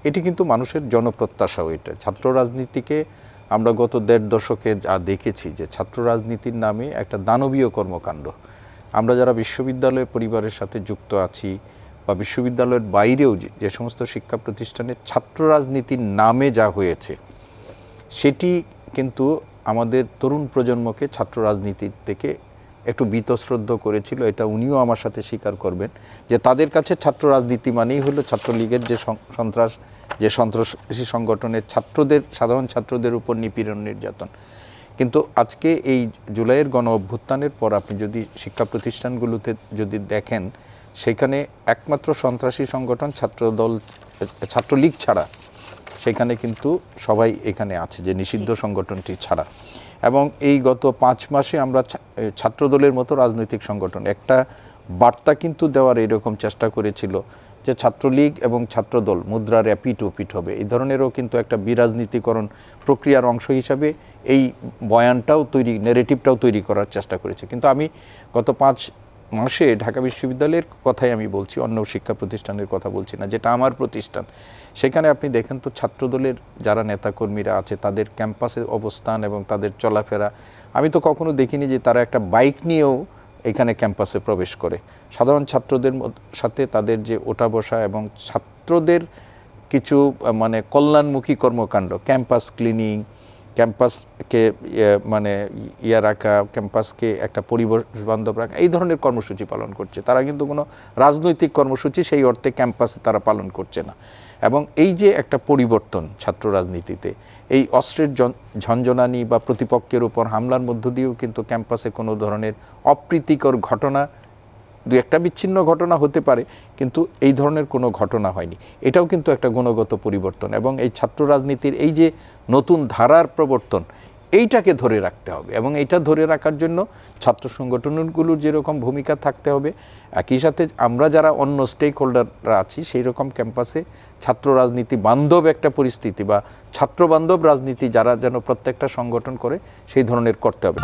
এটি কিন্তু মানুষের জনপ্রত্যাশাও। এটা ছাত্র রাজনীতিকে আমরা গত ১.৫ দশকে যা দেখেছি যে ছাত্র রাজনীতির নামে একটা দানবীয় কর্মকাণ্ড। আমরা যারা বিশ্ববিদ্যালয় পরিবারের সাথে যুক্ত আছি বা বিশ্ববিদ্যালয়ের বাইরেও যে সমস্ত শিক্ষা প্রতিষ্ঠানে ছাত্র রাজনীতির নামে যা হয়েছে সেটি কিন্তু আমাদের তরুণ প্রজন্মকে ছাত্র রাজনীতির থেকে একটু বীতশ্রদ্ধ করেছিল। এটা উনিও আমার সাথে স্বীকার করবেন যে তাদের কাছে ছাত্র রাজনীতি মানেই হলো ছাত্রলীগের যে সন্ত্রাসী সংগঠনের ছাত্রদের, সাধারণ ছাত্রদের উপর নিপীড়ন, নির্যাতন। কিন্তু আজকে এই জুলাইয়ের গণ অভ্যুত্থানের পর আপনি যদি শিক্ষা প্রতিষ্ঠানগুলোতে যদি দেখেন, সেখানে একমাত্র সন্ত্রাসী সংগঠন ছাত্রলীগ ছাড়া সেখানে কিন্তু সবাই এখানে আছে, যে নিষিদ্ধ সংগঠনটি ছাড়া। এবং এই গত ৫ মাসে আমরা ছাত্রদলের মতো রাজনৈতিক সংগঠন একটা বার্তা কিন্তু দেওয়ার এরকম চেষ্টা করেছিল যে ছাত্রলীগ এবং ছাত্রদল মুদ্রার এপিঠ ওপিঠ হবে। এই ধরনেরও কিন্তু একটা বিরাজনীতিকরণ প্রক্রিয়ার অংশ হিসাবে এই বয়ানটাও নেরেটিভটাও তৈরি করার চেষ্টা করেছে। কিন্তু আমি গত ৫ মাসে ঢাকা বিশ্ববিদ্যালয়ের কথাই আমি বলছি, অন্য শিক্ষা প্রতিষ্ঠানের কথা বলছি না, যেটা আমার প্রতিষ্ঠান। সেখানে আপনি দেখেন তো ছাত্রদলের যারা নেতাকর্মীরা আছে তাদের ক্যাম্পাসের অবস্থান এবং তাদের চলাফেরা, আমি তো কখনো দেখিনি যে তারা একটা বাইক নিয়েও এখানে ক্যাম্পাসে প্রবেশ করে। সাধারণ ছাত্রদের সাথে তাদের যে ওঠা বসা এবং ছাত্রদের কিছু মানে কল্যাণমুখী কর্মকাণ্ড, ক্যাম্পাস ক্লিনিং, ক্যাম্পাসকে রাখা, ক্যাম্পাসকে একটা পরিবেশ বান্ধব রাখা, এই ধরনের কর্মসূচি পালন করছে। তারা কিন্তু কোনো রাজনৈতিক কর্মসূচি সেই অর্থে ক্যাম্পাসে তারা পালন করছে না। এবং এই যে একটা পরিবর্তন ছাত্র রাজনীতিতে, এই অস্ত্রের ঝনঝনানি বা প্রতিপক্ষের উপর হামলার মধ্য দিয়েও কিন্তু ক্যাম্পাসে কোনো ধরনের অপ্রীতিকর ঘটনা, দু একটা বিচ্ছিন্ন ঘটনা হতে পারে, কিন্তু এই ধরনের কোনো ঘটনা হয়নি। এটাও কিন্তু একটা গুণগত পরিবর্তন। এবং এই ছাত্র রাজনীতির এই যে নতুন ধারার প্রবর্তন, এইটাকে ধরে রাখতে হবে। এবং এইটা ধরে রাখার জন্য ছাত্র সংগঠনগুলোর যেরকম ভূমিকা থাকতে হবে, একই সাথে আমরা যারা অন্য স্টেক হোল্ডাররা আছি সেই রকম ক্যাম্পাসে ছাত্র রাজনীতি বান্ধব একটা পরিস্থিতি বা ছাত্র বান্ধব রাজনীতি যারা যেন প্রত্যেকটা সংগঠন করে, সেই ধরনের করতে হবে।